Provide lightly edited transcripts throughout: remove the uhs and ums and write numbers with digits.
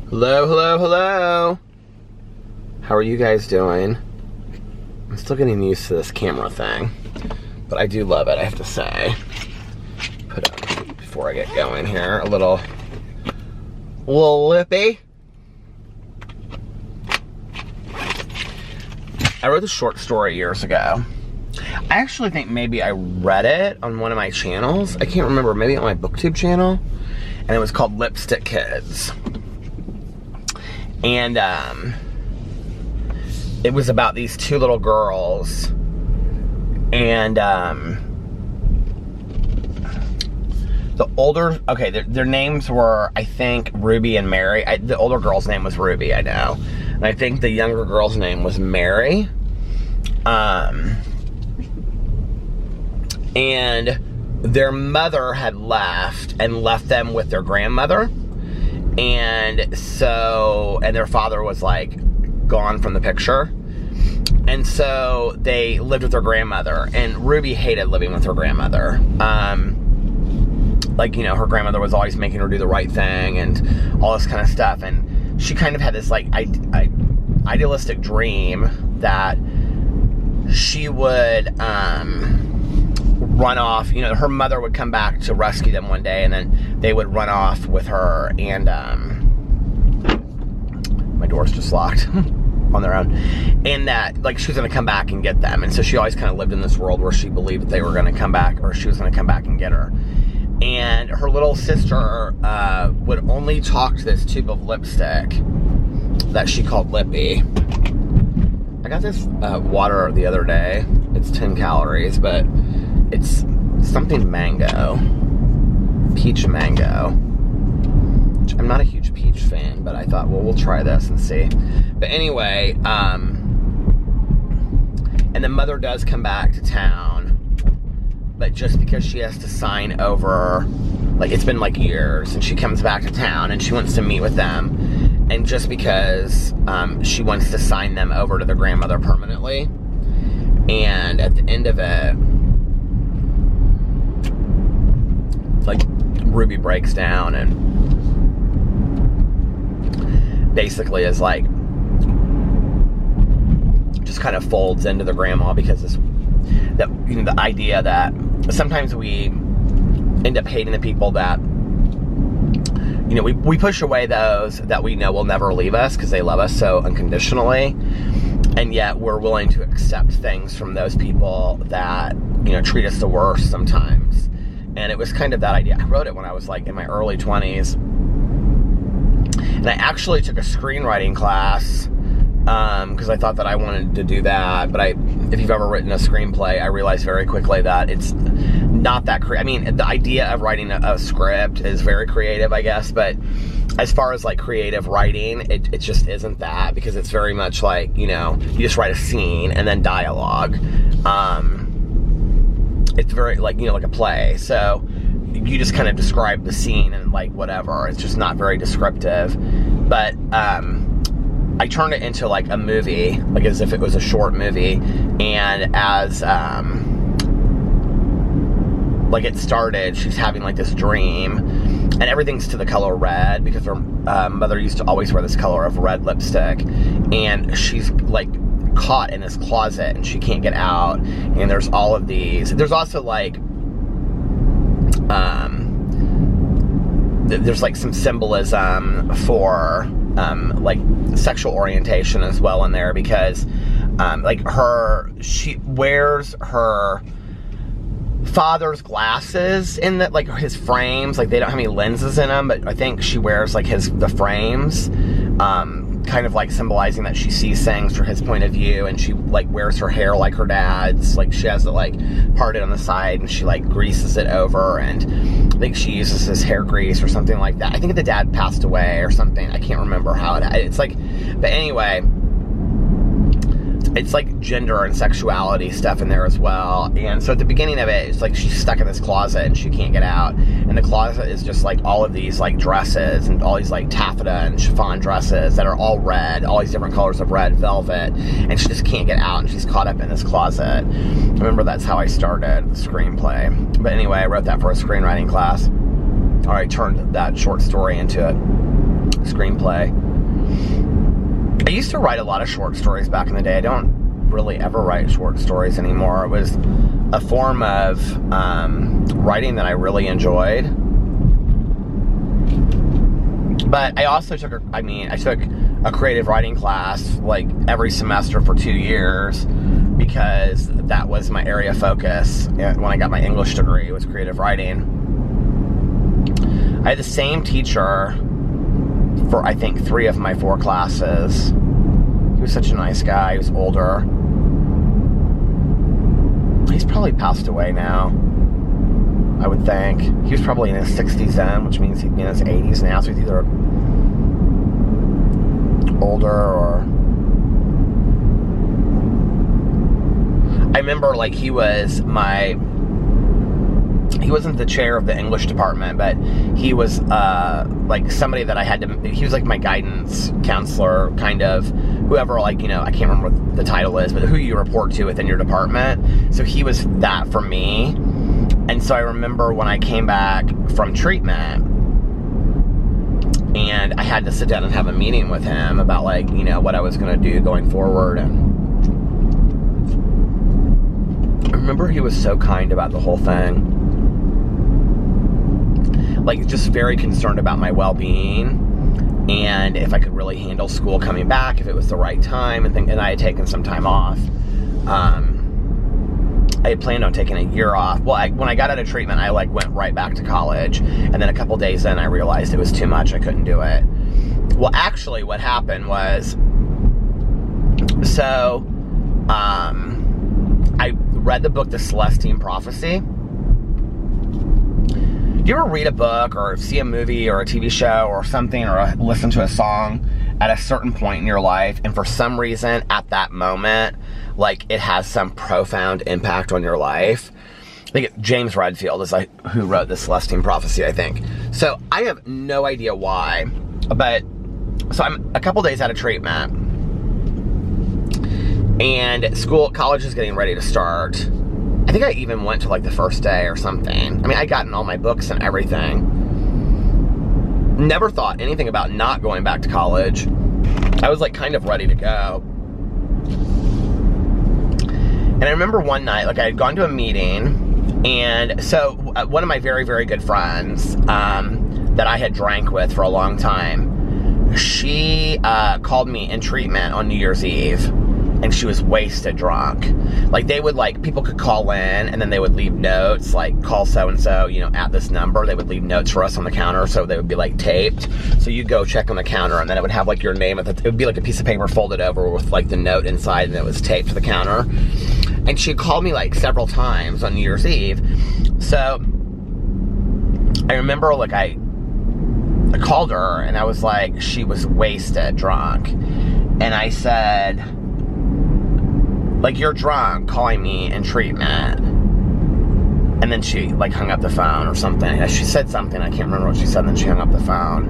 Hello, hello, hello. How are you guys doing? I'm still getting used to this camera thing, but I do love it, I have to say. Put up, before I get going here, a little lippy. I wrote a short story years ago. I actually think maybe I read it on one of my channels. I can't remember, maybe on my BookTube channel. And it was called Lipstick Kids. And it was about these two little girls. And the older, okay, their names were, I think, Ruby and Mary. The older girl's name was Ruby, I know. And I think the younger girl's name was Mary. And their mother had left them with their grandmother. And so, and their father was like gone from the picture. And so they lived with their grandmother, and Ruby hated living with her grandmother. Like, you know, her grandmother was always making her do the right thing and all this kind of stuff. And she kind of had this like idealistic dream that she would run off. You know, her mother would come back to rescue them one day, and then they would run off with her. And my door's just locked on their own. And that, like, she was going to come back and get them. And so she always kind of lived in this world where she believed that they were going to come back, or she was going to come back and get her. And her little sister would only talk to this tube of lipstick that she called Lippy. I got this water the other day. It's 10 calories, but it's something mango. Peach mango. Which I'm not a huge peach fan, but I thought, well, we'll try this and see. But anyway, and the mother does come back to town. But just because she has to sign over, like, it's been like years, and she comes back to town and she wants to meet with them. And just because she wants to sign them over to their grandmother permanently. And at the end of it, like, Ruby breaks down and basically is like, just kind of folds into the grandma, because the idea that sometimes we end up hating the people that, you know, we push away those that we know will never leave us because they love us so unconditionally, and yet we're willing to accept things from those people that, you know, treat us the worst sometimes. And it was kind of that idea. I wrote it when I was like in my early 20s, and I actually took a screenwriting class because I thought that I wanted to do that. But if you've ever written a screenplay, I realized very quickly that it's not that creative. I mean, the idea of writing a script is very creative, I guess, but as far as like creative writing, it just isn't that, because it's very much like, you know, you just write a scene and then dialogue. It's very like, you know, like a play. So you just kind of describe the scene and like whatever. It's just not very descriptive. But I turned it into like a movie, like as if it was a short movie. And as like it started, she's having like this dream, and everything's to the color red, because her mother used to always wear this color of red lipstick. And she's like caught in this closet and she can't get out. And there's all of these. There's also like there's like some symbolism for like sexual orientation as well in there, because like she wears her father's glasses in that, like his frames, like they don't have any lenses in them, but I think she wears like the frames, kind of like symbolizing that she sees things through his point of view. And she like wears her hair like her dad's, like she has it like parted on the side, and she like greases it over, and I think she uses this hair grease or something like that. I think the dad passed away or something. I can't remember how it's like, but anyway, it's like gender and sexuality stuff in there as well. And so at the beginning of it, it's like she's stuck in this closet and she can't get out. And the closet is just like all of these like dresses and all these like taffeta and chiffon dresses that are all red, all these different colors of red velvet. And she just can't get out, and she's caught up in this closet. I remember that's how I started the screenplay. But anyway, I wrote that for a screenwriting class. Or I turned that short story into it. screenplay. I used to write a lot of short stories back in the day. I don't really ever write short stories anymore. It was a form of writing that I really enjoyed. But I also took I took a creative writing class like every semester for 2 years because that was my area of focus when I got my English degree, was creative writing. I had the same teacher for I think 3 of my 4 classes. He was such a nice guy. He was older. He's probably passed away now, I would think. He was probably in his 60s then, which means he'd be in his 80s now, so he's either older or... I remember, like, he wasn't the chair of the English department, but he was, like, somebody that I had to... He was, like, my guidance counselor, kind of. Whoever, like, I can't remember what the title is, but who you report to within your department. So he was that for me. And so I remember when I came back from treatment, and I had to sit down and have a meeting with him about, like, what I was going to do going forward. And I remember he was so kind about the whole thing. Like, just very concerned about my well-being. And if I could really handle school coming back, if it was the right time, and I had taken some time off. I had planned on taking a year off. Well, when I got out of treatment, I went right back to college, and then a couple days in, I realized it was too much. I couldn't do it. Well, actually, what happened was, so I read the book, The Celestine Prophecy. Do you ever read a book or see a movie or a TV show or something, or listen to a song at a certain point in your life, and for some reason at that moment, like, it has some profound impact on your life? I think James Redfield is who wrote The Celestine Prophecy, I think. So I have no idea why, but so I'm a couple days out of treatment, and college is getting ready to start. I think I even went to, like, the first day or something. I mean, I'd gotten all my books and everything. Never thought anything about not going back to college. I was, like, kind of ready to go. And I remember one night, like, I had gone to a meeting, and so one of my very, very good friends that I had drank with for a long time, she called me in treatment on New Year's Eve. And she was wasted drunk. Like, they would, like, people could call in, and then they would leave notes, like, call so-and-so, at this number. They would leave notes for us on the counter, so they would be, like, taped. So you'd go check on the counter, and then it would have, like, your name. It would be, like, a piece of paper folded over with, like, the note inside, and it was taped to the counter. And she called me, like, several times on New Year's Eve. So I remember, like, I called her, and I was like, she was wasted drunk. And I said, like, you're drunk calling me in treatment. And then she, like, hung up the phone or something. She said something, I can't remember what she said, and then she hung up the phone.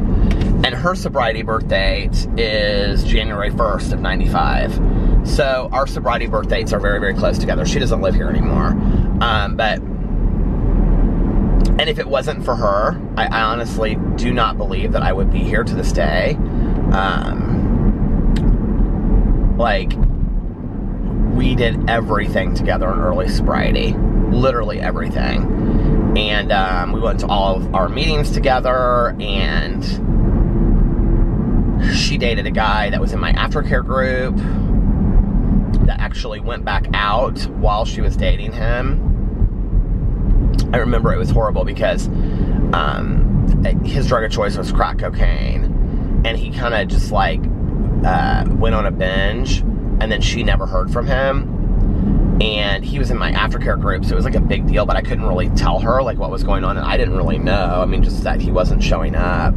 And her sobriety birth date is January 1st of 95. So our sobriety birth dates are very, very close together. She doesn't live here anymore. And if it wasn't for her, I honestly do not believe that I would be here to this day. Like, we did everything together in early sobriety. Literally everything. And we went to all of our meetings together, and she dated a guy that was in my aftercare group that actually went back out while she was dating him. I remember it was horrible because his drug of choice was crack cocaine, and he kind of just, like, went on a binge, and then she never heard from him. And he was in my aftercare group, so it was, like, a big deal, but I couldn't really tell her, like, what was going on, and I didn't really know. I mean, just that he wasn't showing up.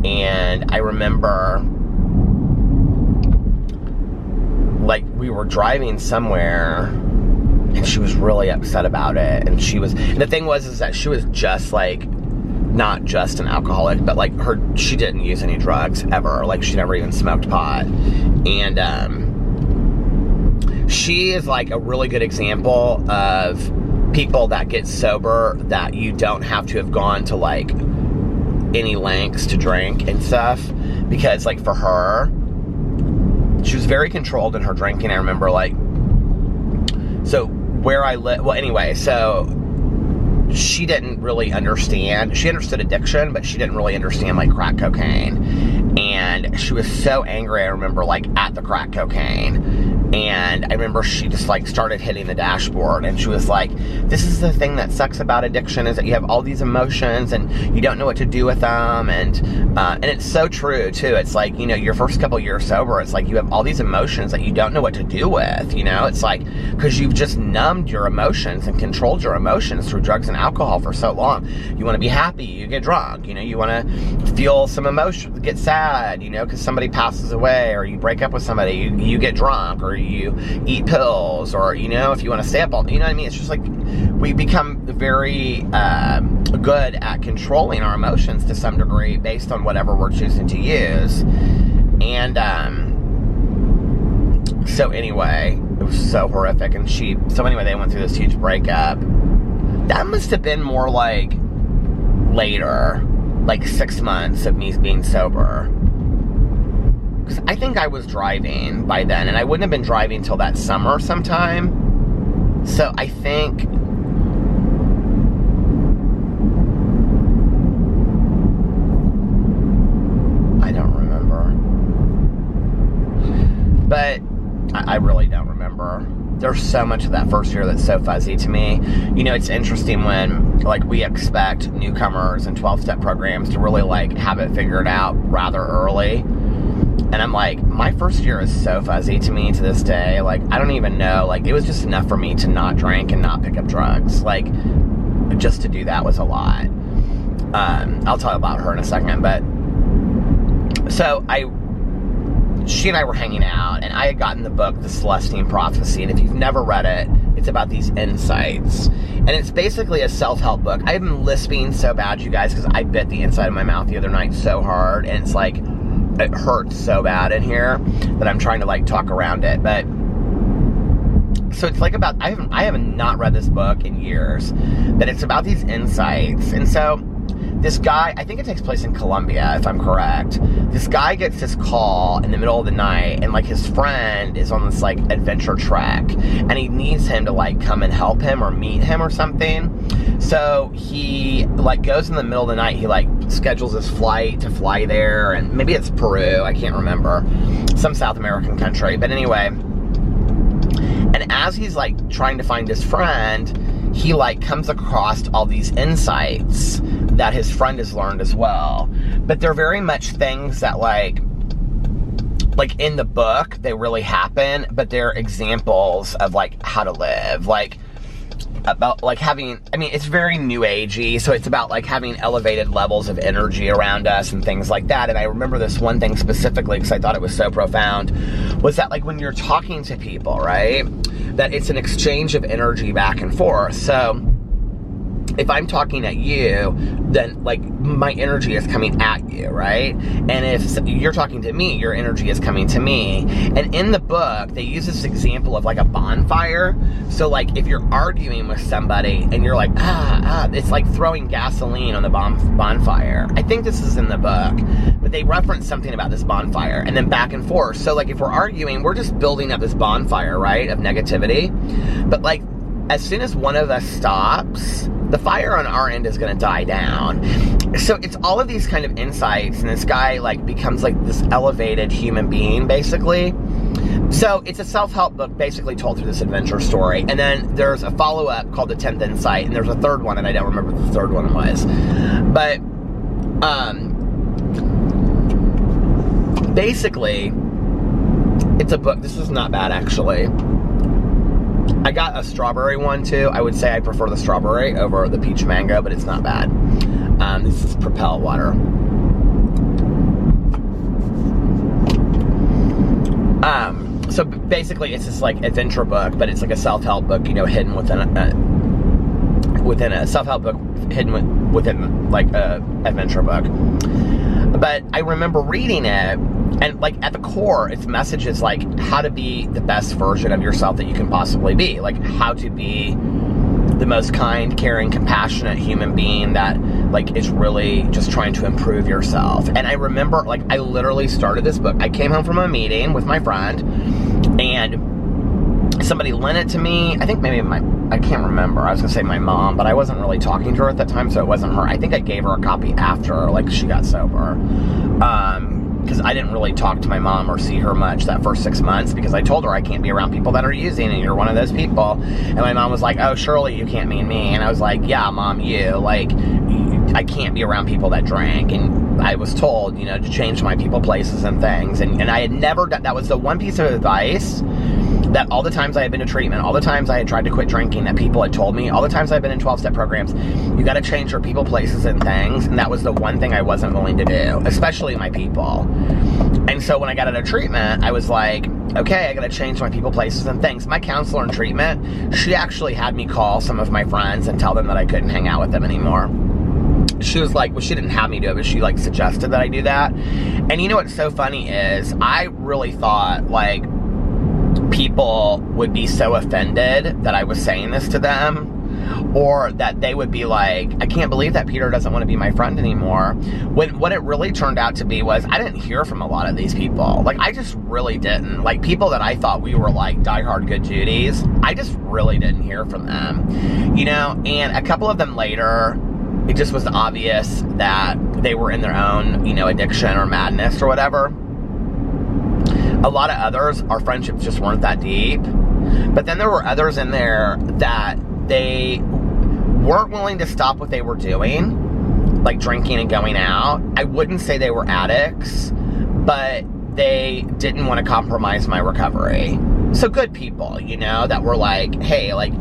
And I remember, like, we were driving somewhere, and she was really upset about it. And the thing was, is that she was just, like, not just an alcoholic, but, like, she didn't use any drugs ever. Like, she never even smoked pot. And, she is, like, a really good example of people that get sober that you don't have to have gone to, like, any lengths to drink and stuff. because, like, for her, she was very controlled in her drinking. I remember, like, so where I live, well, anyway, so she didn't really understand. She understood addiction, but she didn't really understand, like, crack cocaine. And she was so angry, I remember, like, at the crack cocaine. And I remember she just, like, started hitting the dashboard, and she was like, this is the thing that sucks about addiction, is that you have all these emotions and you don't know what to do with them. And it's so true too. It's like, you know, your first couple years sober, it's like you have all these emotions that you don't know what to do with, you know. It's like, because you've just numbed your emotions and controlled your emotions through drugs and alcohol for so long. You want to be happy, you get drunk, you know, you want to feel some emotion, get sad, you know, because somebody passes away, or you break up with somebody, you get drunk, or you eat pills, or, you know, if you want to stay up all, you know what I mean? It's just like, we become very good at controlling our emotions to some degree based on whatever we're choosing to use. And so anyway, it was so horrific. And so anyway, they went through this huge breakup. That must have been more like later, like 6 months of me being sober. Because I think I was driving by then, and I wouldn't have been driving till that summer sometime. So I think, I don't remember. But I really don't remember. There's so much of that first year that's so fuzzy to me. You know, it's interesting when, like, we expect newcomers and 12-step programs to really, like, have it figured out rather early. And I'm like, my first year is so fuzzy to me to this day. Like, I don't even know. Like, it was just enough for me to not drink and not pick up drugs. Like, just to do that was a lot. I'll talk about her in a second. But, so she and I were hanging out, and I had gotten the book, The Celestine Prophecy. And if you've never read it, it's about these insights. And it's basically a self-help book. I've been lisping so bad, you guys, because I bit the inside of my mouth the other night so hard. And it's like, it hurts so bad in here that I'm trying to, like, talk around it. But so it's like about, I have not read this book in years, but it's about these insights. And so this guy, I think it takes place in Colombia, if I'm correct. This guy gets this call in the middle of the night, and, like, his friend is on this, like, adventure trek, and he needs him to, like, come and help him or meet him or something. So he, like, goes in the middle of the night. He, like, schedules his flight to fly there, and maybe it's Peru, I can't remember, some South American country. But anyway, and as he's, like, trying to find his friend, he, like, comes across all these insights that his friend has learned as well. But they're very much things that, like in the book, they really happen, but they're examples of, like, how to live. Like, about, like, having, I mean, it's very new agey, so it's about, like, having elevated levels of energy around us and things like that. And I remember this one thing specifically because I thought it was so profound, was that, like, when you're talking to people, right, that it's an exchange of energy back and forth. So if I'm talking at you, then, like, my energy is coming at you, right? And if you're talking to me, your energy is coming to me. And in the book, they use this example of, like, a bonfire. So, like, if you're arguing with somebody and you're like, it's like throwing gasoline on the bonfire. I think this is in the book, but they reference something about this bonfire, and then back and forth. So, like, if we're arguing, we're just building up this bonfire, right, of negativity. But, like, as soon as one of us stops, the fire on our end is going to die down. So it's all of these kind of insights, and this guy, like, becomes, like, this elevated human being, basically. So it's a self-help book basically told through this adventure story. And then there's a follow-up called The 10th Insight, and there's a third one, and I don't remember what the third one was. But basically, it's a book. This is not bad, actually. I got a strawberry one, too. I would say I prefer the strawberry over the peach mango, but it's not bad. This is Propel water. So basically, it's this, like, adventure book, but it's like a self-help book, you know, hidden within a self-help book, hidden within, like, a adventure book. But I remember reading it, and, like, at the core, its message is, like, how to be the best version of yourself that you can possibly be. Like, how to be the most kind, caring, compassionate human being that, like, is really just trying to improve yourself. And I remember, like, I literally started this book. I came home from a meeting with my friend, and somebody lent it to me. I think maybe I can't remember. I was gonna say my mom, but I wasn't really talking to her at that time, so it wasn't her. I think I gave her a copy after, like, she got sober. Because I didn't really talk to my mom or see her much that first 6 months, because I told her I can't be around people that are using, and you're one of those people. And my mom was like, oh, surely you can't mean me. And I was like, yeah, Mom, you. Like, I can't be around people that drank. And I was told, you know, to change my people, places, and things. And I had never done, that was the one piece of advice that all the times I had been to treatment, all the times I had tried to quit drinking, that people had told me, all the times I've been in 12-step programs, you got to change your people, places, and things. And that was the one thing I wasn't willing to do, especially my people. And so when I got out of treatment, I was like, okay, I got to change my people, places, and things. My counselor in treatment, she actually had me call some of my friends and tell them that I couldn't hang out with them anymore. She was like, well, she didn't have me do it, but she, like, suggested that I do that. And you know what's so funny is, I really thought, like, people would be so offended that I was saying this to them, or that they would be like, I can't believe that Peter doesn't want to be my friend anymore. When what it really turned out to be was, I didn't hear from a lot of these people. Like, I just really didn't. Like, people that I thought we were, like, diehard good Judies, I just really didn't hear from them, you know. And a couple of them later, it just was obvious that they were in their own, you know, addiction or madness or whatever. A lot of others, our friendships just weren't that deep. But then there were others in there that they weren't willing to stop what they were doing, like drinking and going out. I wouldn't say they were addicts, but they didn't want to compromise my recovery. So good people, you know, that were like, hey, like,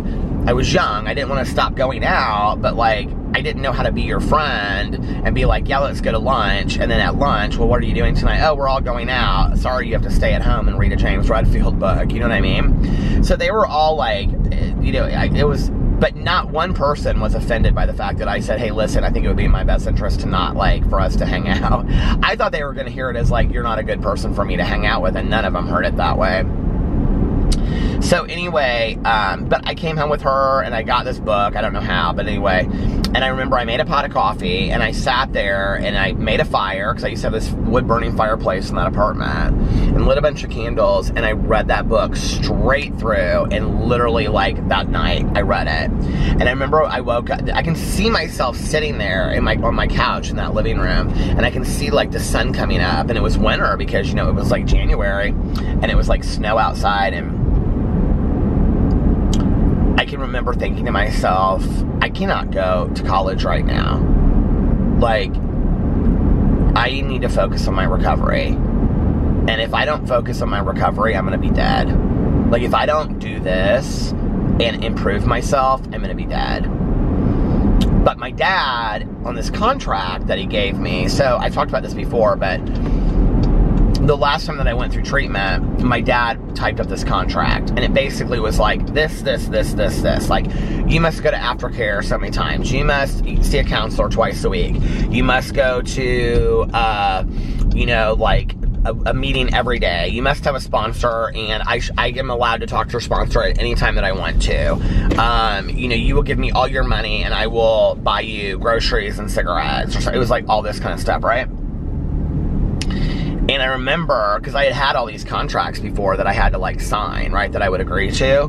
I was young, I didn't want to stop going out, but, like, I didn't know how to be your friend and be like, yeah, let's go to lunch. And then at lunch, well, what are you doing tonight? Oh, we're all going out. Sorry, you have to stay at home and read a James Redfield book. You know what I mean? So they were all like, you know, it was, but not one person was offended by the fact that I said, hey, listen, I think it would be in my best interest to not, like, for us to hang out. I thought they were going to hear it as, like, you're not a good person for me to hang out with, and none of them heard it that way. So anyway, but I came home with her, and I got this book, I don't know how, but anyway, and I remember I made a pot of coffee, and I sat there, and I made a fire, because I used to have this wood-burning fireplace in that apartment, and lit a bunch of candles, and I read that book straight through, and literally, like, that night, I read it. And I remember I woke up, I can see myself sitting there on my couch in that living room, and I can see, like, the sun coming up, and it was winter, because, you know, it was, like, January, and it was, like, snow outside, and I can remember thinking to myself, I cannot go to college right now. Like, I need to focus on my recovery. And if I don't focus on my recovery, I'm going to be dead. Like, if I don't do this and improve myself, I'm going to be dead. But my dad, on this contract that he gave me, so I've talked about this before, but the last time that I went through treatment, my dad typed up this contract, and it basically was like, this. Like, you must go to aftercare so many times. You must see a counselor twice a week. You must go to, you know, like, a meeting every day. You must have a sponsor, and I am allowed to talk to your sponsor at any time that I want to. You know, you will give me all your money, and I will buy you groceries and cigarettes. It was like all this kind of stuff, right? And I remember, because I had all these contracts before that I had to, like, sign, right, that I would agree to.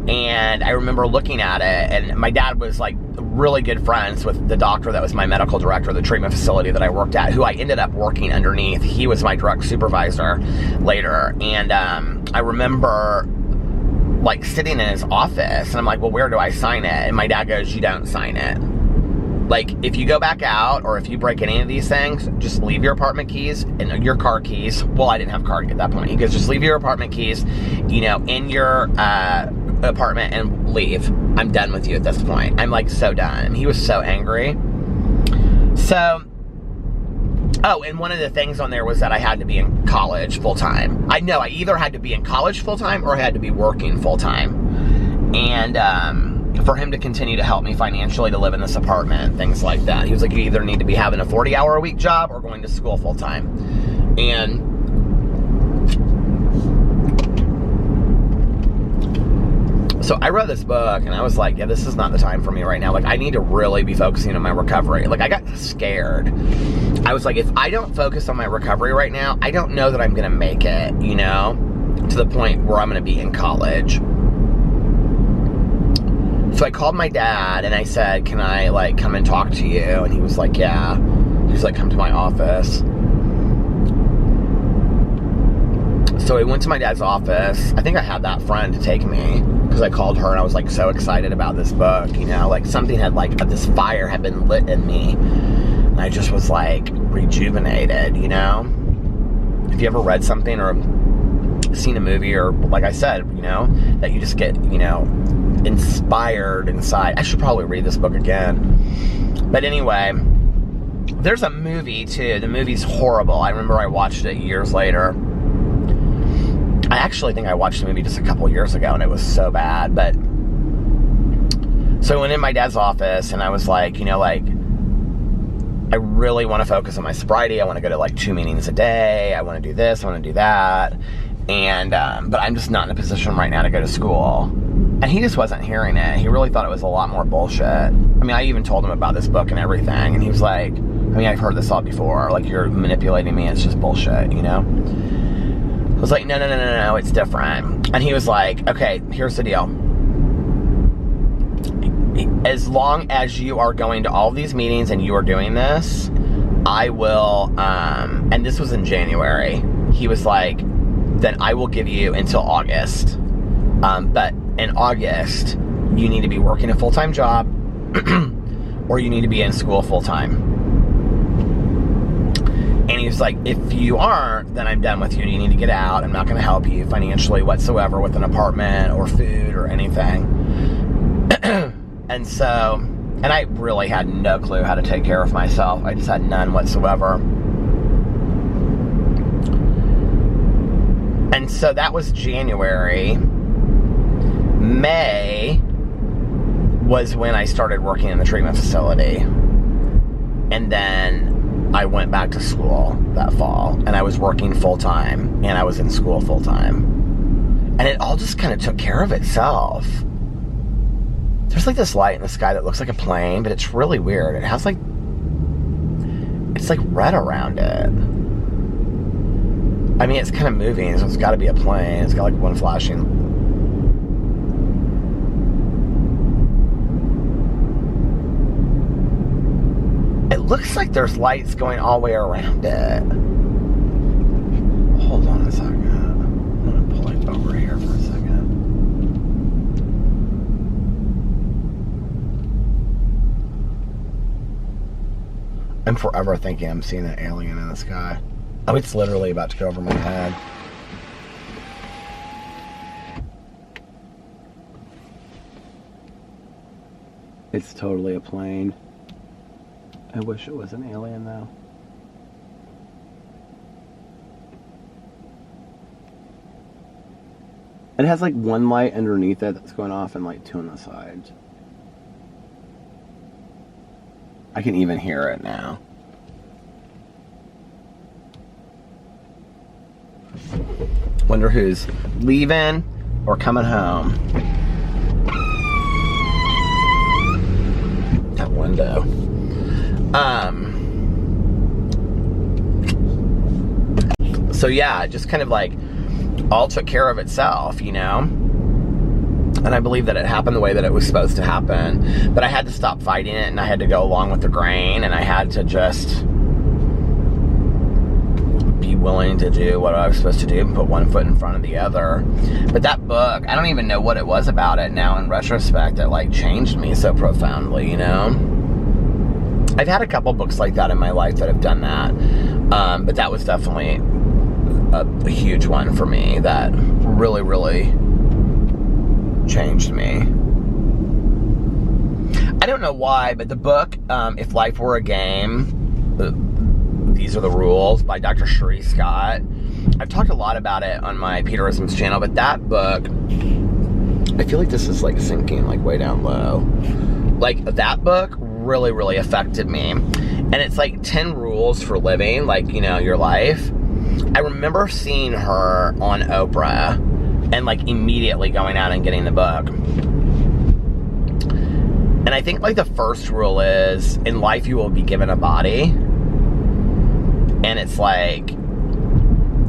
And I remember looking at it, and my dad was, like, really good friends with the doctor that was my medical director of the treatment facility that I worked at, who I ended up working underneath. He was my direct supervisor later. And I remember, like, sitting in his office, and I'm like, well, where do I sign it? And my dad goes, you don't sign it. Like, if you go back out, or if you break any of these things, just leave your apartment keys and your car keys. Well, I didn't have a car at that point. He goes, just leave your apartment keys, you know, in your apartment and leave. I'm done with you at this point. I'm, like, so done. He was so angry. So, oh, and one of the things on there was that I had to be in college full-time. I either had to be in college full-time or I had to be working full-time. And, for him to continue to help me financially to live in this apartment, things like that. He was like, you either need to be having a 40-hour-a-week job or going to school full-time. And So I read this book and I was like, yeah, this is not the time for me right now. Like, I need to really be focusing on my recovery. Like, I got scared. I was like, if I don't focus on my recovery right now, I don't know that I'm going to make it, you know, to the point where I'm going to be in college. So I called my dad and I said, can I, like, come and talk to you? And he was like, yeah. He was like, come to my office. So I went to my dad's office. I think I had that friend to take me because I called her and I was, like, so excited about this book, you know? Like, something had, like, this fire had been lit in me. And I just was, like, rejuvenated, you know? If you ever read something or seen a movie or, like I said, you know, that you just get, you know, inspired inside. I should probably read this book again. But anyway, there's a movie, too. The movie's horrible. I remember I watched it years later. I actually think I watched the movie just a couple years ago, and it was so bad, but... So I went in my dad's office, and I was like, you know, like, I really want to focus on my sobriety. I want to go to, like, 2 meetings a day. I want to do this. I want to do that. And, but I'm just not in a position right now to go to school. And he just wasn't hearing it. He really thought it was a lot more bullshit. I mean, I even told him about this book and everything, and he was like, I mean, I've heard this all before. Like, you're manipulating me. It's just bullshit, you know? I was like, no, it's different. And he was like, okay, here's the deal. As long as you are going to all of these meetings and you are doing this, I will, and this was in January, he was like, then I will give you until August. But in August, you need to be working a full-time job or you need to be in school full-time. And he was like, if you aren't, then I'm done with you. You need to get out. I'm not going to help you financially whatsoever with an apartment or food or anything. And so, and I really had no clue how to take care of myself. I just had none whatsoever. And so that was January. May was when I started working in the treatment facility. And then I went back to school that fall, and I was working full-time, and I was in school full-time. And it all just kind of took care of itself. There's like this light in the sky that looks like a plane, but it's really weird. It has like, it's like red around it. I mean, it's kind of moving, so it's got to be a plane. It's got like one flashing. It looks like there's lights going all the way around it. Hold on a second. I'm going to pull it over here for a second. I'm forever thinking I'm seeing an alien in the sky. Oh, it's literally about to go over my head. It's totally a plane. I wish it was an alien, though. It has, like, one light underneath it that's going off and, like, two on the sides. I can even hear it now. Wonder who's leaving or coming home. That window. So yeah, it just kind of like all took care of itself, you know? And I believe that it happened the way that it was supposed to happen. But I had to stop fighting it, and I had to go along with the grain, and I had to just be willing to do what I was supposed to do and put one foot in front of the other. But that book, I don't even know what it was about it now in retrospect that like changed me so profoundly, you know? I've had a couple books like that in my life that have done that. But that was definitely a huge one for me that really, really changed me. I don't know why, but the book, If Life Were a Game, These Are the Rules by Dr. Sheree Scott. I've talked a lot about it on my Peterisms channel, but that book, I feel like this is like sinking like way down low. Like that book really, really affected me. And it's like 10 rules for living, like, you know, your life. I remember seeing her on Oprah, and like immediately going out and getting the book. And I think like the first rule is, in life you will be given a body, and it's like,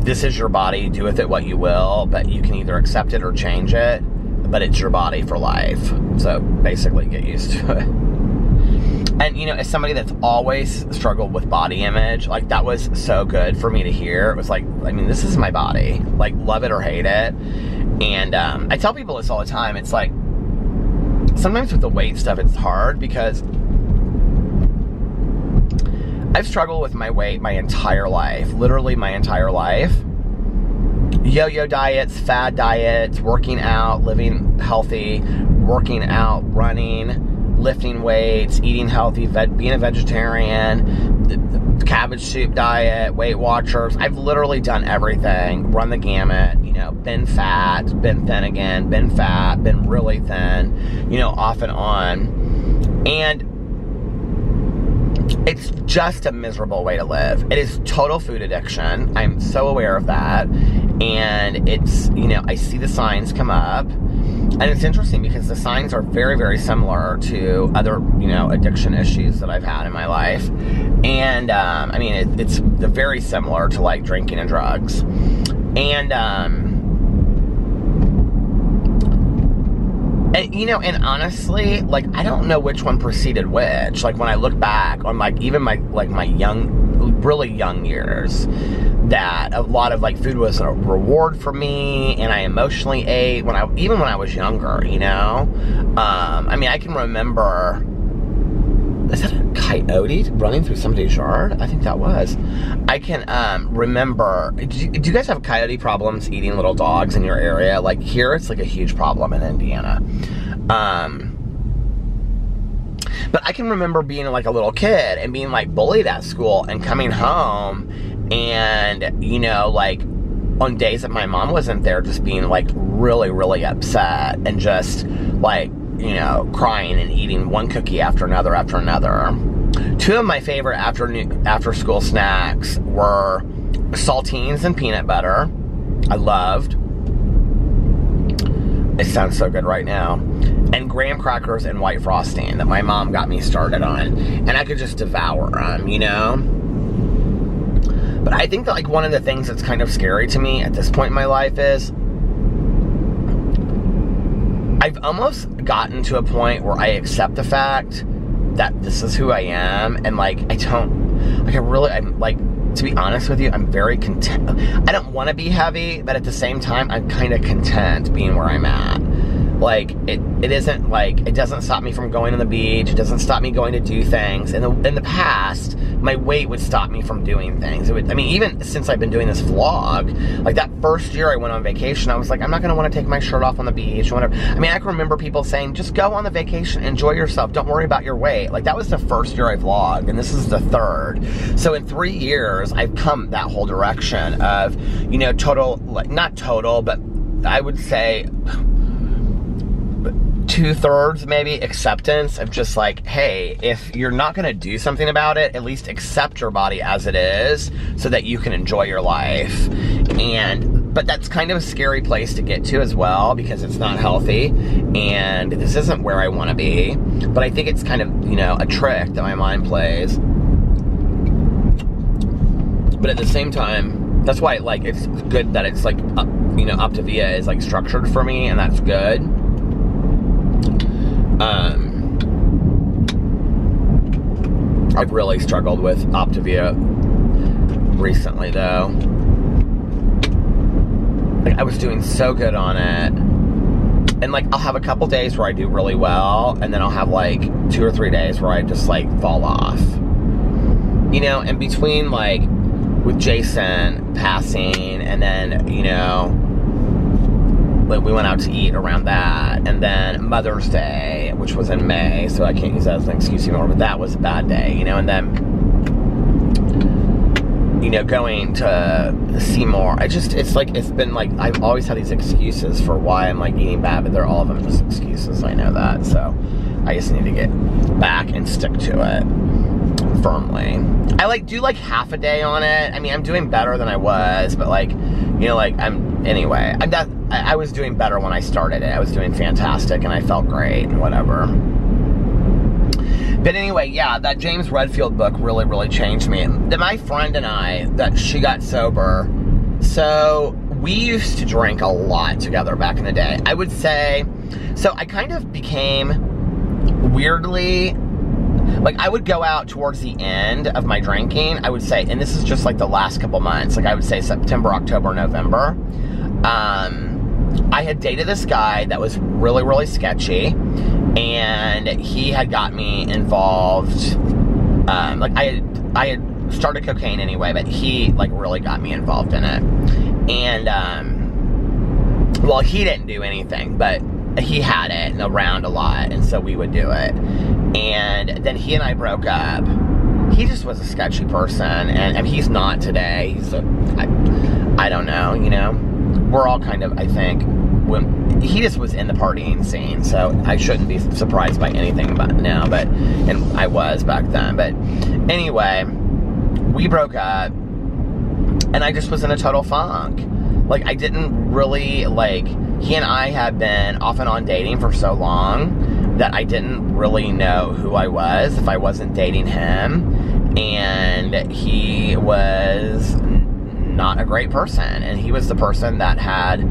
this is your body, do with it what you will, but you can either accept it or change it, but it's your body for life. So basically get used to it. And, you know, as somebody that's always struggled with body image, like, that was so good for me to hear. It was like, I mean, this is my body. Like, love it or hate it. And I tell people this all the time. It's like, sometimes with the weight stuff, it's hard because I've struggled with my weight my entire life. Literally my entire life. Yo-yo diets, fad diets, working out, living healthy, working out, running, lifting weights, eating healthy, being a vegetarian, the cabbage soup diet, Weight Watchers. I've literally done everything, run the gamut, you know, been fat, been thin again, been fat, been really thin, you know, off and on. And it's just a miserable way to live. It is total food addiction. I'm so aware of that. And it's, you know, I see the signs come up. And it's interesting because the signs are very, very similar to other, you know, addiction issues that I've had in my life. And, I mean, it's very similar to, like, drinking and drugs. And, you know, and honestly, like, I don't know which one preceded which. Like, when I look back on, like, even my really young years, that a lot of, like, food was a reward for me, and I emotionally ate even when I was younger, you know? I mean, I can remember, is that a coyote running through somebody's yard? I think that was. I can remember, do you guys have coyote problems eating little dogs in your area? Like, here, it's like a huge problem in Indiana. But I can remember being like a little kid and being like bullied at school and coming home and, you know, like, on days that my mom wasn't there, just being like really, really upset and just like, you know, crying and eating one cookie after another after another. Two of my favorite after school snacks were saltines and peanut butter. I loved. It sounds so good right now. And graham crackers and white frosting that my mom got me started on. And I could just devour them, you know? But I think that, like, one of the things that's kind of scary to me at this point in my life is I've almost gotten to a point where I accept the fact that this is who I am. And, like, I'm like, to be honest with you, I'm very content. I don't want to be heavy, but at the same time, I'm kind of content being where I'm at. Like, it isn't, like, it doesn't stop me from going on the beach. It doesn't stop me going to do things. In the past, my weight would stop me from doing things. I mean, even since I've been doing this vlog, like, that first year I went on vacation, I was like, I'm not going to want to take my shirt off on the beach or whatever. I mean, I can remember people saying, just go on the vacation, enjoy yourself, don't worry about your weight. Like, that was the first year I vlogged, and this is the third. So in 3 years, I've come that whole direction of, you know, total, like, not total, but I would say 2/3 maybe acceptance of just like, hey, if you're not going to do something about it, at least accept your body as it is so that you can enjoy your life. But that's kind of a scary place to get to as well, because it's not healthy and this isn't where I want to be. But I think it's kind of, you know, a trick that my mind plays. But at the same time, that's why, like, it's good that it's like, you know, Optavia is like structured for me, and that's good. I've really struggled with Optavia recently, though. Like, I was doing so good on it, and like, I'll have a couple days where I do really well, and then I'll have like 2 or 3 days where I just like fall off, you know. And between, like, with Jason passing, and then, you know, like, we went out to eat around that, and then Mother's Day, which was in May, so I can't use that as an excuse anymore, but that was a bad day, you know. And then, you know, going to Seymour, it's like, it's been like, I've always had these excuses for why I'm like eating bad, but they're all of them just excuses, I know that. So I just need to get back and stick to it. firmly. I do half a day on it. I mean, I'm doing better than I was, but anyway, I was doing better when I started it. I was doing fantastic and I felt great and whatever. But anyway, yeah, that James Redfield book really, really changed me. My friend and I, that she got sober, so we used to drink a lot together back in the day. I would say, so I kind of became weirdly, I would go out towards the end of my drinking, I would say, and this is just the last couple months, I would say September, October, November. I had dated this guy that was really, really sketchy, and he had got me involved, I had started cocaine anyway, but he, really got me involved in it. And, well, he didn't do anything, but he had it around a lot, and so we would do it. And then he and I broke up. He just was a sketchy person, and he's not today. He's I don't know, we're all kind of, I think, when he just was in the partying scene, so I shouldn't be surprised by anything about it now, and I was back then. But anyway, we broke up, and I just was in a total funk. I didn't really, he and I had been off and on dating for so long that I didn't really know who I was if I wasn't dating him, and he was not a great person, and he was the person that had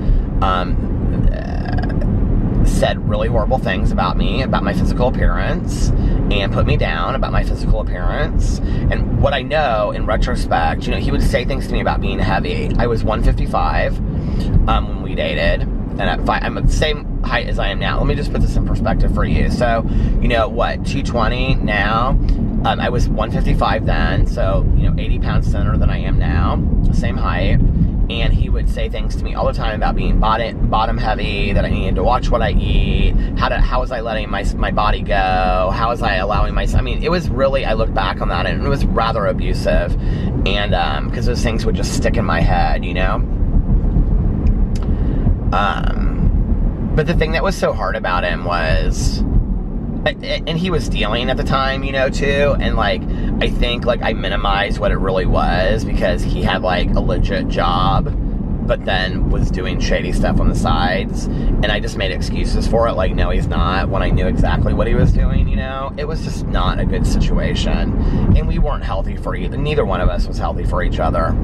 said really horrible things about me, about my physical appearance, and put me down about my physical appearance. And what I know in retrospect, he would say things to me about being heavy. I was 155 when we dated, and I'm at the same height as I am now. Let me just put this in perspective for you. So, 220 now. I was 155 then, so, 80 pounds thinner than I am now, same height. And he would say things to me all the time about being bottom heavy, that I needed to watch what I eat, how was I letting my body go, how was I allowing myself, it was really, I look back on that, and it was rather abusive, and, because those things would just stick in my head, but the thing that was so hard about him was, and he was stealing at the time, too, and, I think, I minimized what it really was, because he had, a legit job, but then was doing shady stuff on the sides, and I just made excuses for it, no, he's not, when I knew exactly what he was doing, it was just not a good situation, and we weren't healthy for either, neither one of us was healthy for each other.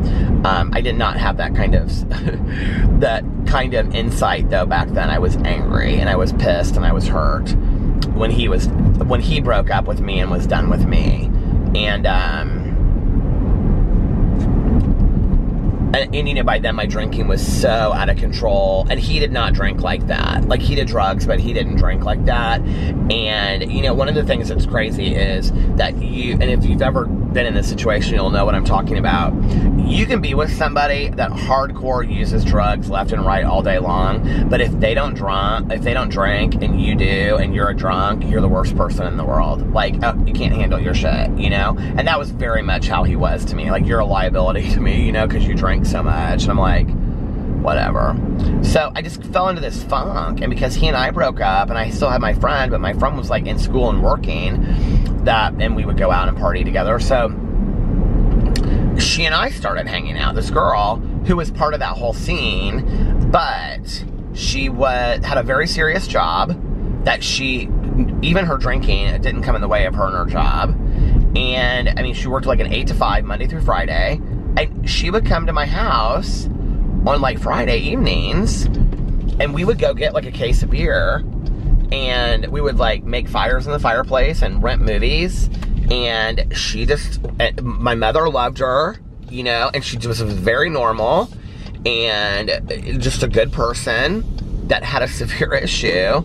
I did not have that kind of insight, though. Back then I was angry, and I was pissed, and I was hurt when he broke up with me and was done with me. And by then my drinking was so out of control, and he did not drink like that. He did drugs, but he didn't drink like that. And, one of the things that's crazy is that and if you've ever been in this situation, you'll know what I'm talking about. You can be with somebody that hardcore uses drugs left and right all day long, but if they don't drink and you do, and you're a drunk, you're the worst person in the world. You can't handle your shit, And that was very much how he was to me. You're a liability to me, because you drink so much. And I'm like, whatever. So I just fell into this funk, and because he and I broke up, and I still had my friend, but my friend was in school and working, and we would go out and party together. So she and I started hanging out. This girl who was part of that whole scene, but she had a very serious job that even her drinking, it didn't come in the way of her and her job. And she worked an 8 to 5 Monday through Friday, and she would come to my house on Friday evenings, and we would go get a case of beer, and we would make fires in the fireplace and rent movies. And my mother loved her, and she just was very normal and just a good person that had a severe issue.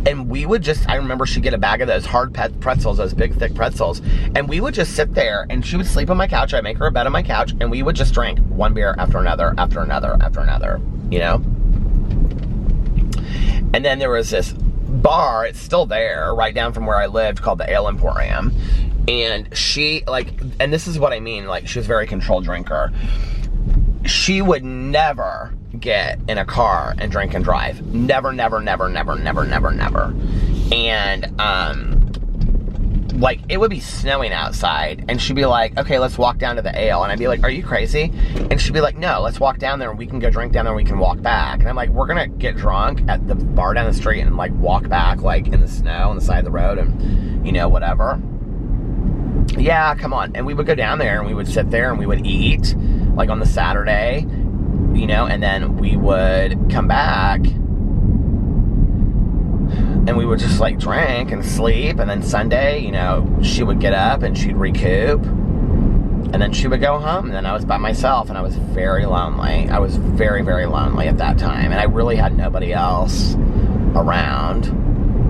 And we would I remember she'd get a bag of those hard pretzels, those big thick pretzels, and we would just sit there, and she would sleep on my couch. I'd make her a bed on my couch, and we would just drink one beer after another, after another, after another, And then there was this bar, it's still there, right down from where I lived, called the Ale Emporium. And she, and this is what I mean, she was a very controlled drinker. She would never get in a car and drink and drive. Never, never, never, never, never, never, never. And, like, it would be snowing outside, and she'd be like, okay, let's walk down to the ale. And I'd be like, are you crazy? And she'd be like, no, let's walk down there, and we can go drink down there, and we can walk back. And I'm like, we're gonna get drunk at the bar down the street and, like, walk back, like, in the snow on the side of the road, and, you know, whatever. Yeah, come on. And we would go down there, and we would sit there, and we would eat, like, on the Saturday, you know, and then we would come back, and we would just, like, drink and sleep. And then Sunday, you know, she would get up and she'd recoup. And then she would go home. And then I was by myself. And I was very lonely. I was very, very lonely at that time. And I really had nobody else around.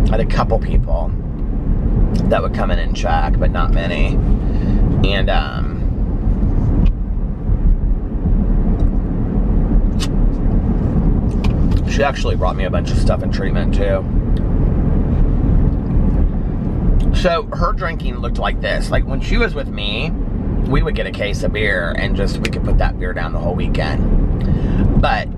I had a couple people that would come in and check, but not many. And, she actually brought me a bunch of stuff in treatment, too. So her drinking looked like this. Like, when she was with me, we would get a case of beer and just, we could put that beer down the whole weekend. But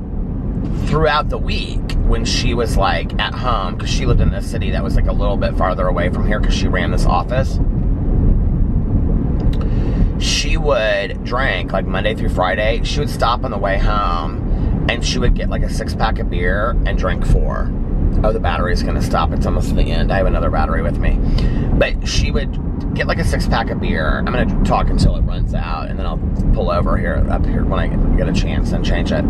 throughout the week, when she was, like, at home, because she lived in a city that was, like, a little bit farther away from here because she ran this office, she would drink, like, Monday through Friday. She would stop on the way home, and she would get, like, a 6-pack of beer and drink 4. Oh, the battery's gonna stop. It's almost to the end. I have another battery with me. But she would get like a 6-pack of beer. I'm gonna talk until it runs out, and then I'll pull over here, up here, when I get a chance and change it.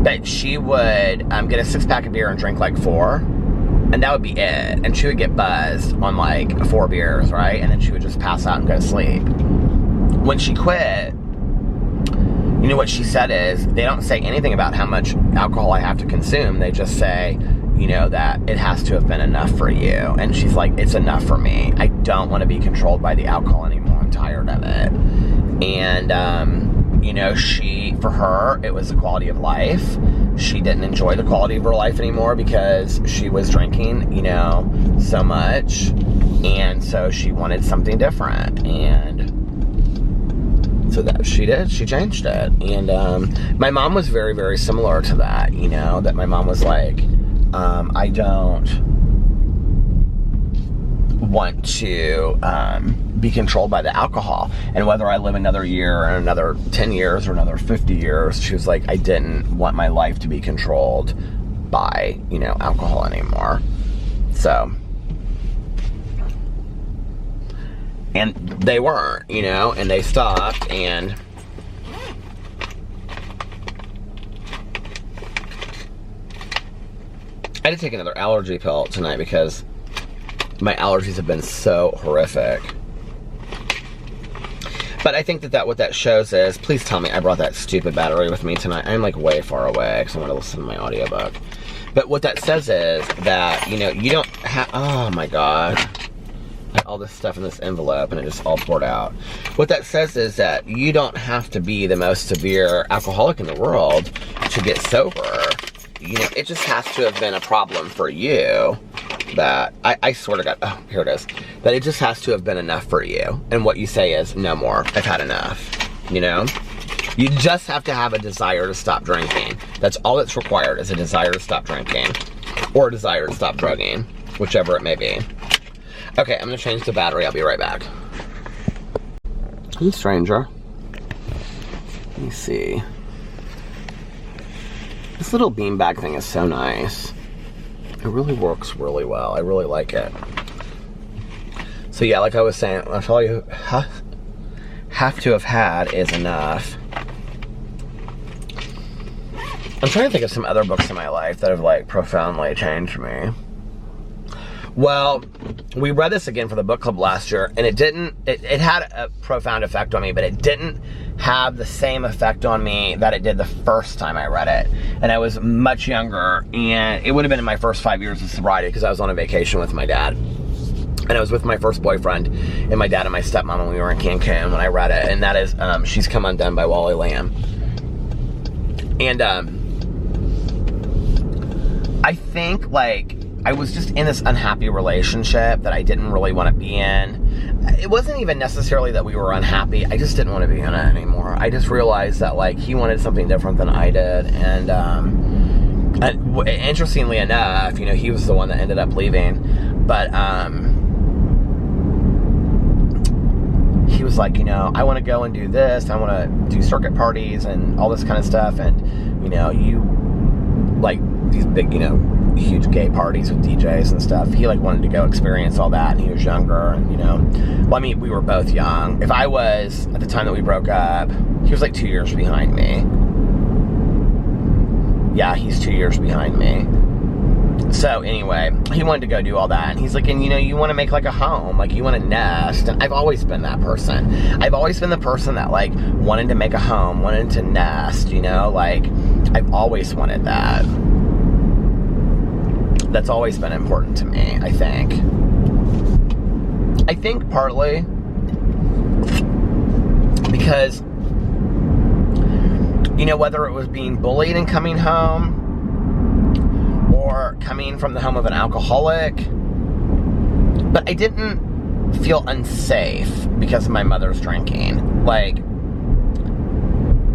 But she would get a 6-pack of beer and drink like 4, and that would be it. And she would get buzzed on like 4 beers, right? And then she would just pass out and go to sleep. When she quit, you know what she said is, they don't say anything about how much alcohol I have to consume. They just say, you know, that it has to have been enough for you. And she's like, it's enough for me. I don't want to be controlled by the alcohol anymore. I'm tired of it. And, you know, for her, it was the quality of life. She didn't enjoy the quality of her life anymore because she was drinking, you know, so much. And so she wanted something different. And so that she did. She changed it. And my mom was very, very similar to that, you know, that my mom was like, I don't want to be controlled by the alcohol. And whether I live another year or another 10 years or another 50 years, she was like, I didn't want my life to be controlled by, you know, alcohol anymore. So, and they weren't, you know, and they stopped. And I had to take another allergy pill tonight because my allergies have been so horrific. But I think that what that shows is, please tell me I brought that stupid battery with me tonight. I'm like way far away because I want to listen to my audiobook. But what that says is that, you know, you don't have, oh my God. I had all this stuff in this envelope and it just all poured out. What that says is that you don't have to be the most severe alcoholic in the world to get sober. You know, it just has to have been a problem for you that, I swear to God, oh, here it is, that it just has to have been enough for you. And what you say is, no more, I've had enough, you know? You just have to have a desire to stop drinking. That's all that's required, is a desire to stop drinking. Or a desire to stop drugging, whichever it may be. Okay, I'm gonna change the battery, I'll be right back. Hey, stranger. Let me see. This little beanbag thing is so nice. It really works really well. I really like it. So yeah, like I was saying, that's all you have to have had is enough. I'm trying to think of some other books in my life that have like profoundly changed me. Well, we read this again for the book club last year, and it had a profound effect on me, but it didn't have the same effect on me that it did the first time I read it. And I was much younger, and it would have been in my first 5 years of sobriety because I was on a vacation with my dad. And I was with my first boyfriend, and my dad and my stepmom when we were in Cancun when I read it, and that is She's Come Undone by Wally Lamb. And I think, like, I was just in this unhappy relationship that I didn't really want to be in. It wasn't even necessarily that we were unhappy. I just didn't want to be in it anymore. I just realized that, like, he wanted something different than I did. And interestingly enough, you know, he was the one that ended up leaving. But was like, I want to go and do this. I want to do circuit parties and all this kind of stuff. And, you like these big, huge gay parties with DJs and stuff. He like wanted to go experience all that, and he was younger, and well, I mean, we were both young. If I was, at the time that we broke up, he was like 2 years behind me. Yeah, he's 2 years behind me. So anyway, he wanted to go do all that, and he's like, and you want to make like a home, like you want to nest, and I've always been that person. I've always been the person that like wanted to make a home, wanted to nest, like I've always wanted that. That's always been important to me, I think. I think partly because, whether it was being bullied and coming home, or coming from the home of an alcoholic, but I didn't feel unsafe because of my mother's drinking. Like,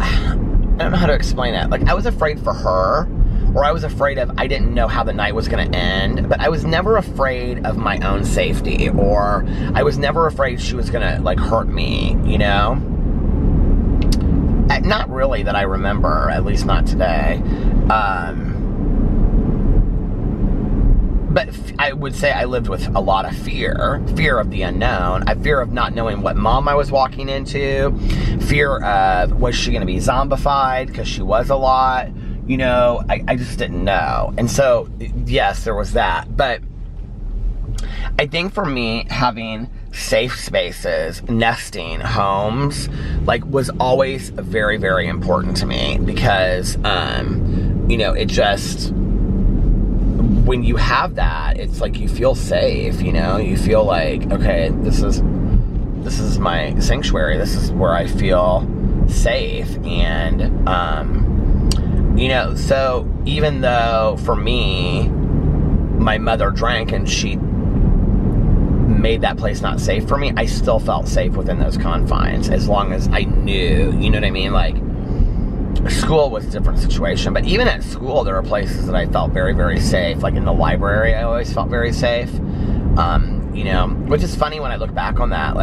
I don't know how to explain it. Like, I was afraid for her, or I was afraid of, I didn't know how the night was going to end, but I was never afraid of my own safety, or I was never afraid she was going to, like, hurt me, Not really that I remember, at least not today. But I would say I lived with a lot of fear of the unknown, fear of not knowing what mom I was walking into, fear of, was she going to be zombified, because she was a lot, I just didn't know. And so, yes, there was that. But I think for me, having safe spaces, nesting homes, like, was always very, very important to me, because, it just, when you have that, it's like you feel safe, you feel like, okay, this is my sanctuary, this is where I feel safe. And so even though for me my mother drank and she made that place not safe for me, I still felt safe within those confines, as long as I knew, you know what I mean? Like, school was a different situation, but even at school there were places that I felt very, very safe. Like in the library, I always felt very safe. Which is funny when I look back on that.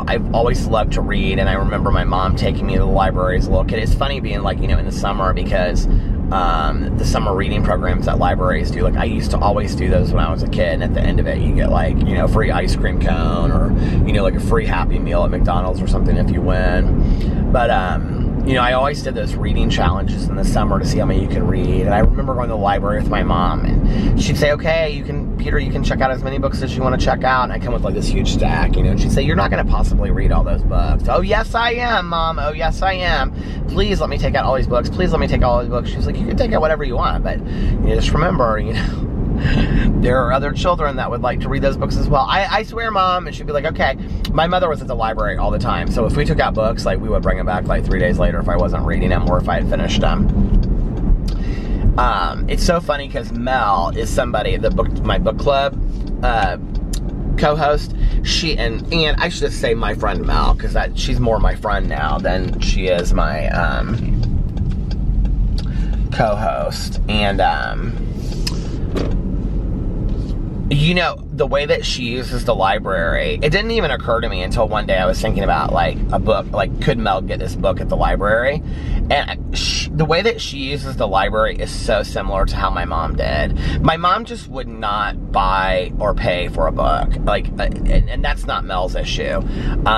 I've always loved to read, and I remember my mom taking me to the library as a little kid. It's funny being like, in the summer, because the summer reading programs that libraries do, like I used to always do those when I was a kid, and at the end of it you get like, a free ice cream cone, or, like a free Happy Meal at McDonald's or something if you win. But, I always did those reading challenges in the summer to see how many you can read. And I remember going to the library with my mom, and she'd say, okay, Peter, you can check out as many books as you want to check out. And I come with like this huge stack, and she'd say, you're not going to possibly read all those books. Oh, yes, I am, Mom. Oh, yes, I am. Please let me take out all these books. Please let me take out all these books. She's like, you can take out whatever you want, but just remember, there are other children that would like to read those books as well. I swear, Mom. And she'd be like, okay. My mother was at the library all the time, so if we took out books, like, we would bring them back like 3 days later if I wasn't reading them, or if I had finished them. It's so funny because Mel is somebody, my book club co-host. She and I should just say my friend Mel, because she's more my friend now than she is my co-host. And the way that she uses the library, it didn't even occur to me until one day I was thinking about, like, a book, like, could Mel get this book at the library? And the way that she uses the library is so similar to how my mom did. My mom just would not buy or pay for a book, like, and that's not Mel's issue.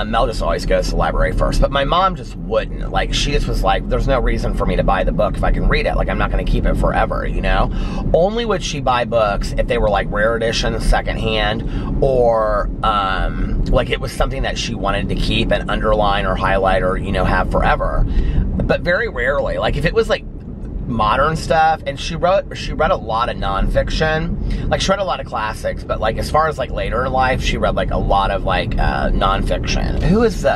Mel just always goes to the library first, but my mom just wouldn't. Like, she just was like, there's no reason for me to buy the book if I can read it. Like, I'm not going to keep it forever, Only would she buy books if they were, like, rare edition, secondhand, or, like, it was something that she wanted to keep and underline or highlight or, have forever. But very rarely, like, if it was, like, modern stuff, and she read a lot of nonfiction, like, she read a lot of classics, but, like, as far as, like, later in life, she read, like, a lot of, like, nonfiction. Who is the,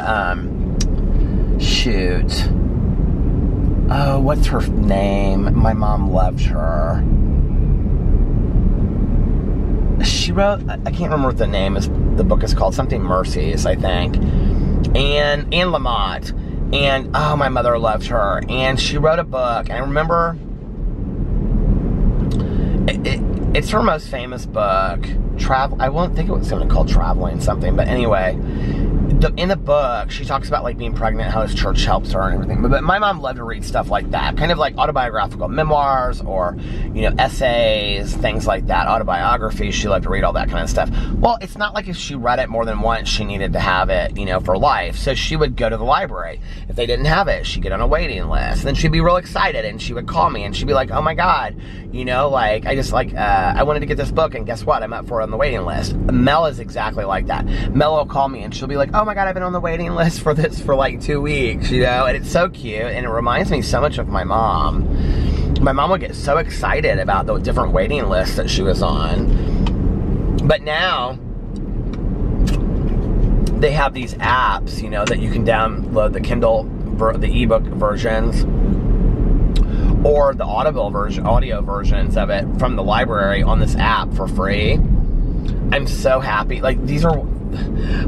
shoot. Oh, what's her name? My mom loved her. She wrote, I can't remember what the name is, the book is called, something Mercies, I think, and Lamott, and, oh, my mother loved her, and she wrote a book, and I remember, it's her most famous book, I won't think it was something called Traveling something, but anyway, in the book, she talks about like being pregnant, how his church helps her and everything. But my mom loved to read stuff like that, kind of like autobiographical memoirs or, essays, things like that, autobiographies. She loved to read all that kind of stuff. Well, it's not like if she read it more than once, she needed to have it, for life. So she would go to the library. If they didn't have it, she'd get on a waiting list. Then she'd be real excited and she would call me and she'd be like, oh my God, I wanted to get this book and guess what? I'm up for it on the waiting list. Mel is exactly like that. Mel will call me and she'll be like, oh my God, I've been on the waiting list for this for like 2 weeks, and it's so cute, and it reminds me so much of my mom. My mom would get so excited about the different waiting lists that she was on. But now, they have these apps, that you can download the Kindle, the ebook versions, or the audio versions of it from the library on this app for free. I'm so happy. Like,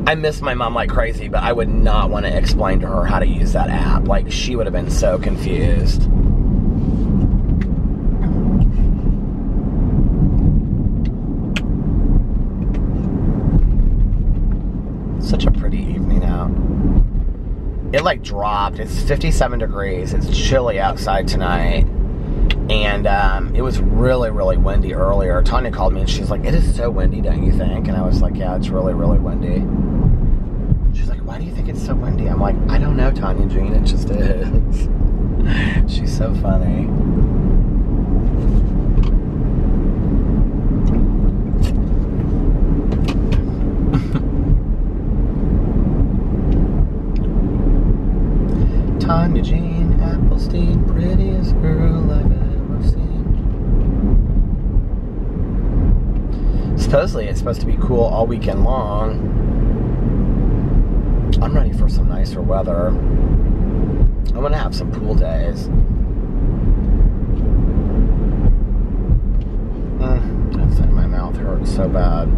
I miss my mom like crazy, but I would not want to explain to her how to use that app. Like, she would have been so confused. Such a pretty evening out. It like dropped. It's 57 degrees. It's chilly outside tonight. And it was really, really windy earlier. Tanya called me and she's like, it is so windy, don't you think? And I was like, yeah, it's really, really windy. She's like, why do you think it's so windy? I'm like, I don't know, Tanya Jean, it just is. She's so funny. Tanya Jean Applestein, prettiest girl I've ever seen. Supposedly it's supposed to be cool all weekend long. I'm ready for some nicer weather. I'm gonna have some pool days. Outside my mouth hurts so bad.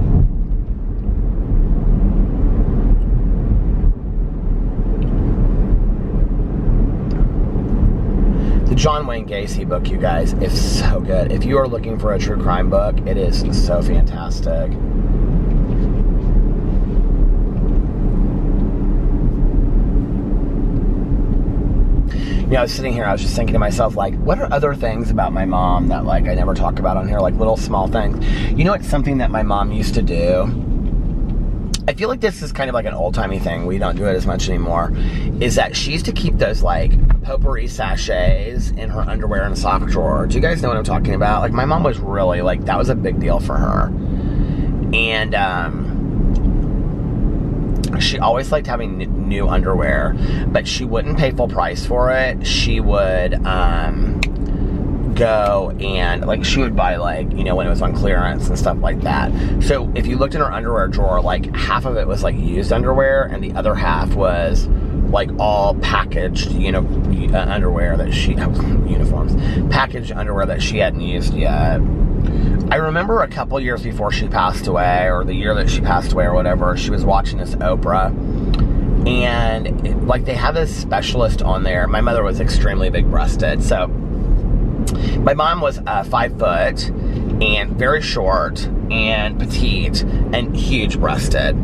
The John Wayne Gacy book, you guys, is so good. If you are looking for a true crime book, it is so fantastic. I was sitting here, I was just thinking to myself, like, what are other things about my mom that, like, I never talk about on here, like little small things? It's something that my mom used to do. I feel like this is kind of like an old-timey thing. We don't do it as much anymore. Is that she used to keep those, like, potpourri sachets in her underwear and sock drawer. Do you guys know what I'm talking about? Like, my mom was really, like, that was a big deal for her. And, she always liked having new underwear, but she wouldn't pay full price for it. She would, go and, like, she would buy, like, when it was on clearance and stuff like that. So if you looked in her underwear drawer, like, half of it was, like, used underwear, and the other half was, like, all packaged, underwear that she, uniforms, packaged underwear that she hadn't used yet. I remember a couple years before she passed away, or the year that she passed away or whatever, she was watching this Oprah, and, like, they had this specialist on there. My mother was extremely big-breasted, so my mom was 5 foot and very short and petite and huge-breasted,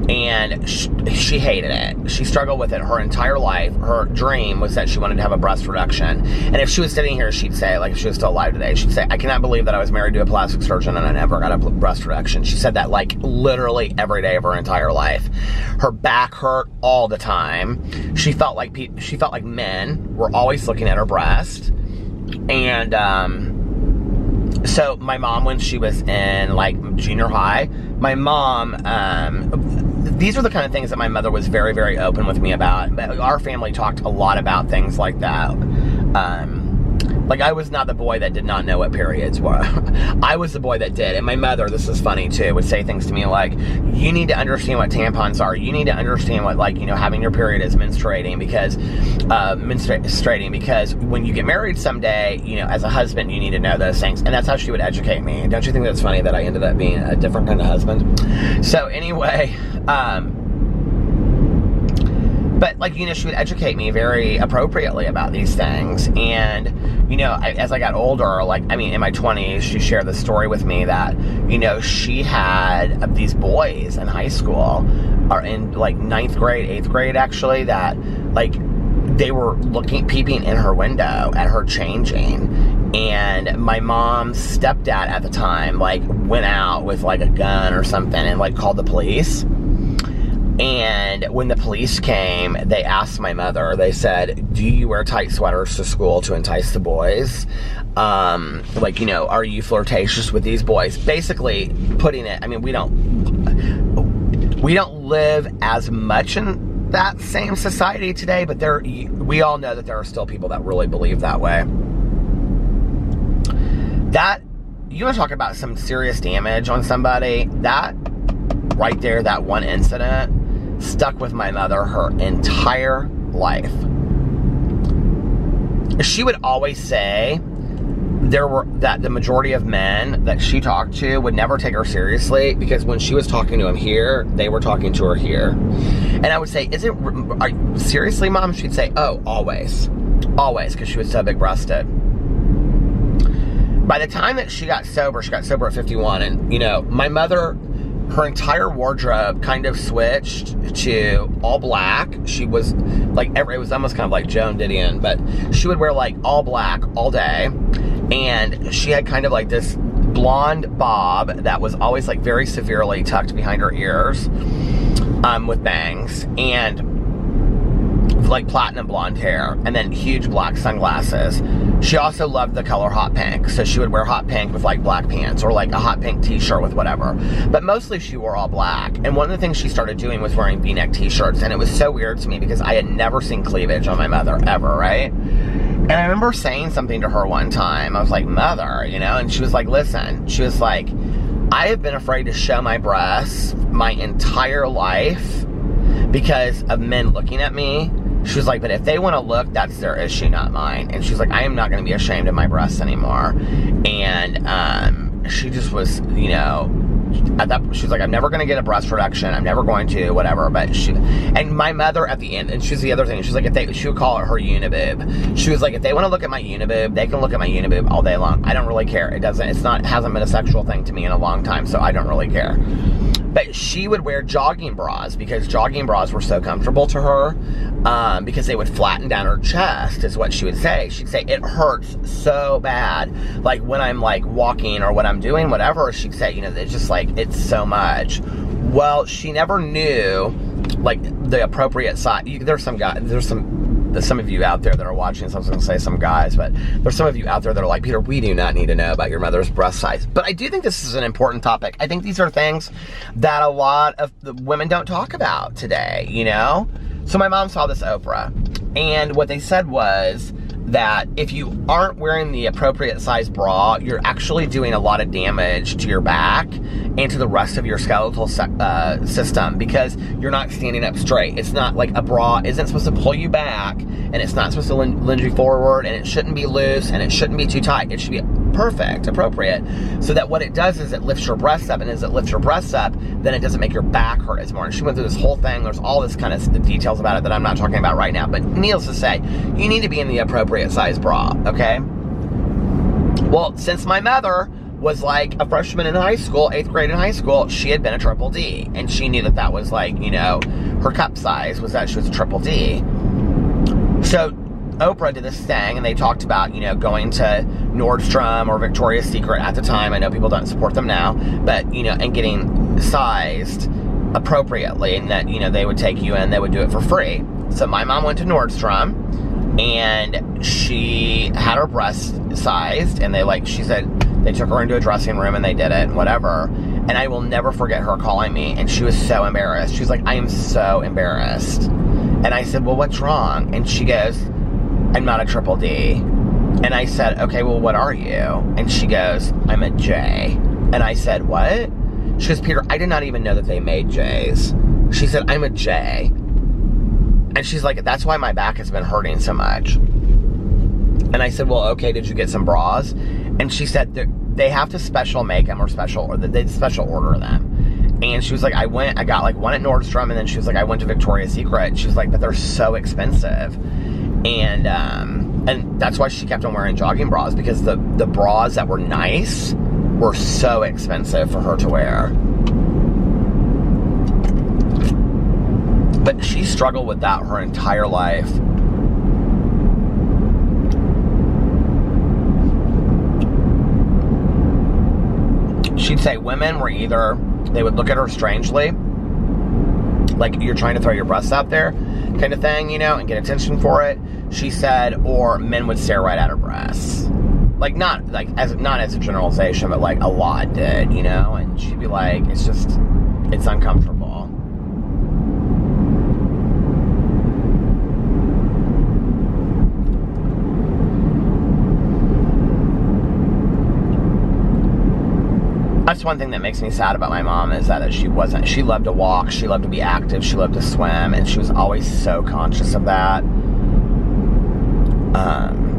and she hated it. She struggled with it her entire life. Her dream was that she wanted to have a breast reduction, and if she was sitting here, she'd say, like, if she was still alive today, she'd say, I cannot believe that I was married to a plastic surgeon and I never got a breast reduction. She said that, like, literally every day of her entire life. Her back hurt all the time. She felt like men were always looking at her breast. And so my mom, when she was in, like, junior high, my mom, these are the kind of things that my mother was very, very open with me about. Our family talked a lot about things like that. Like, I was not the boy that did not know what periods were. I was the boy that did. And my mother, this is funny too, would say things to me like, you need to understand what tampons are. You need to understand what, like, having your period is menstruating, because when you get married someday, as a husband, you need to know those things. And that's how she would educate me. Don't you think that's funny that I ended up being a different kind of husband? So anyway, But, like, you know, she would educate me very appropriately about these things. And, you know, as I got older, like, I mean, in my 20s, she shared the story with me that, you know, she had these boys in high school, or in, like, 9th grade, 8th grade, actually, that, like, they were peeping in her window at her changing. And my mom's stepdad at the time, like, went out with, like, a gun or something and, like, called the police. And when the police came, they asked my mother, they said, do you wear tight sweaters to school to entice the boys? Like, you know, are you flirtatious with these boys? Basically putting it, I mean, we don't live as much in that same society today, but we all know that there are still people that really believe that way. That, you want to talk about some serious damage on somebody, that right there, that one incident, stuck with my mother her entire life. She would always say that the majority of men that she talked to would never take her seriously, because when she was talking to them here, they were talking to her here. And I would say, seriously, Mom? She'd say, oh, always. Always, because she was so big-breasted. By the time that she got sober at 51, and, you know, my mother, her entire wardrobe kind of switched to all black. She was like, it was almost kind of like Joan Didion, but she would wear like all black all day. And she had kind of like this blonde bob that was always like very severely tucked behind her ears, with bangs, and like platinum blonde hair, and then huge black sunglasses. She also loved the color hot pink, so she would wear hot pink with like black pants, or like a hot pink t-shirt with whatever. But mostly she wore all black. And one of the things she started doing was wearing v-neck t-shirts, and it was so weird to me because I had never seen cleavage on my mother, ever, right? And I remember saying something to her one time. I was like, Mother, you know, and she was like, listen, she was like, I have been afraid to show my breasts my entire life because of men looking at me. She was like, but if they want to look, that's their issue, not mine. And she's like, I am not going to be ashamed of my breasts anymore. And she just was, you know, she was like, I'm never going to get a breast reduction. I'm never going to, whatever. But and my mother at the end, and she's the other thing, she's like, she would call it her uniboob. She was like, if they want to look at my uniboob, they can look at my uniboob all day long. I don't really care. It hasn't been a sexual thing to me in a long time, so I don't really care. But she would wear jogging bras because jogging bras were so comfortable to her, because they would flatten down her chest, is what she would say. She'd say, it hurts so bad. Like when I'm like walking or when I'm doing whatever, she'd say, you know, it's just like, it's so much. Well, she never knew like the appropriate size. There's some of you out there that are watching, so I was going to say some guys, but there's some of you out there that are like, Peter, we do not need to know about your mother's breast size. But I do think this is an important topic. I think these are things that a lot of the women don't talk about today, you know? So my mom saw this Oprah, and what they said was that if you aren't wearing the appropriate size bra, you're actually doing a lot of damage to your back and to the rest of your skeletal system, because you're not standing up straight. It's not like a bra isn't supposed to pull you back, and it's not supposed to lunge you forward, and it shouldn't be loose, and it shouldn't be too tight. It should be perfect, appropriate, so that what it does is it lifts your breasts up, and as it lifts your breasts up, then it doesn't make your back hurt as more. And she went through this whole thing. There's all this kind of details about it that I'm not talking about right now, but needless to say, you need to be in the appropriate size bra, okay? Well, since my mother was like a freshman in high school, 8th grade in high school, she had been a triple D, and she knew that that was like, you know, her cup size was that she was a triple D. So Oprah did this thing, and they talked about, you know, going to Nordstrom or Victoria's Secret at the time. I know people don't support them now, but, you know, and getting sized appropriately, and that, you know, they would take you in, they would do it for free. So my mom went to Nordstrom, and she had her breasts sized, and she said they took her into a dressing room and they did it and whatever. And I will never forget her calling me, and she was so embarrassed. She was like, I am so embarrassed. And I said, well, what's wrong? And she goes, I'm not a triple D. And I said, okay, well, what are you? And she goes, I'm a J. And I said, what? She goes, Peter, I did not even know that they made J's. She said, I'm a J. And she's like, that's why my back has been hurting so much. And I said, well, okay, did you get some bras? And she said, they have to special make them, or they special order them. And she was like, I got like one at Nordstrom, and then she was like, I went to Victoria's Secret. She was like, but they're so expensive. And that's why she kept on wearing jogging bras, because the bras that were nice were so expensive for her to wear. But she struggled with that her entire life. She'd say women were either, they would look at her strangely, like you're trying to throw your breasts out there kind of thing, you know, and get attention for it. She said, or men would stare right at her breasts. Like, not as a generalization, but like a lot did, you know, and she'd be like, it's uncomfortable. That's one thing that makes me sad about my mom, is that she loved to walk, she loved to be active, she loved to swim, and she was always so conscious of that.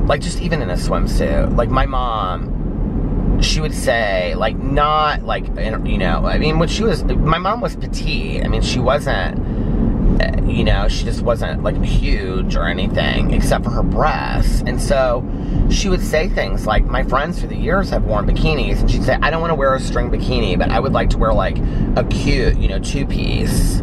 Like, just even in a swimsuit. Like, my mom, she would say, like, not, like, you know, I mean, my mom was petite. I mean, she wasn't, you know, she just wasn't, like, huge or anything, except for her breasts. And so she would say things like, my friends through the years have worn bikinis, and she'd say, I don't want to wear a string bikini, but I would like to wear, like, a cute, you know, two-piece.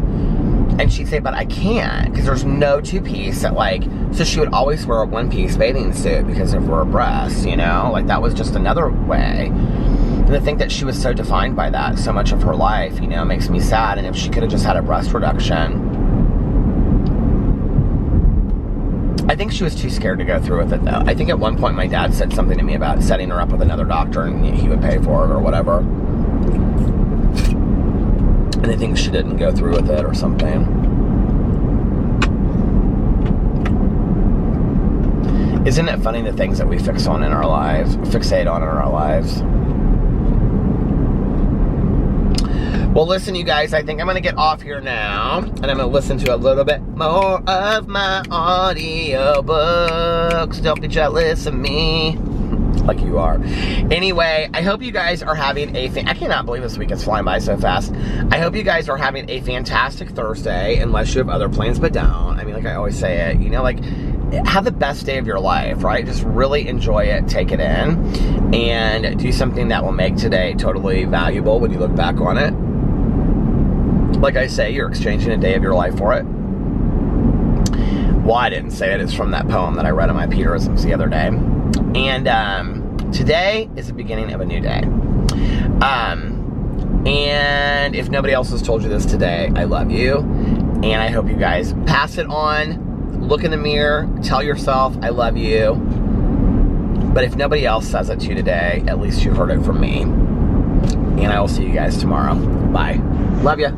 And she'd say, but I can't, because there's no two-piece that, like, so she would always wear a one-piece bathing suit because of her breasts, you know? Like, that was just another way. And to think that she was so defined by that so much of her life, you know, makes me sad. And if she could have just had a breast reduction, I think she was too scared to go through with it, though. I think at one point my dad said something to me about setting her up with another doctor and he would pay for it or whatever. And I think she didn't go through with it or something. Isn't it funny the things that we fixate on in our lives? Well, listen, you guys, I think I'm going to get off here now, and I'm going to listen to a little bit more of my audio books. Don't be jealous of me. Like you are. Anyway, I hope you guys are having I cannot believe this week is flying by so fast. I hope you guys are having a fantastic Thursday, unless you have other plans, but don't. I mean, like I always say it, you know, like, have the best day of your life, right? Just really enjoy it, take it in, and do something that will make today totally valuable when you look back on it. Like I say, you're exchanging a day of your life for it. Well, I didn't say it. It's from that poem that I read on my Peterisms the other day. And today is the beginning of a new day. And if nobody else has told you this today, I love you. And I hope you guys pass it on. Look in the mirror. Tell yourself, I love you. But if nobody else says it to you today, at least you heard it from me. And I will see you guys tomorrow. Bye. Love ya.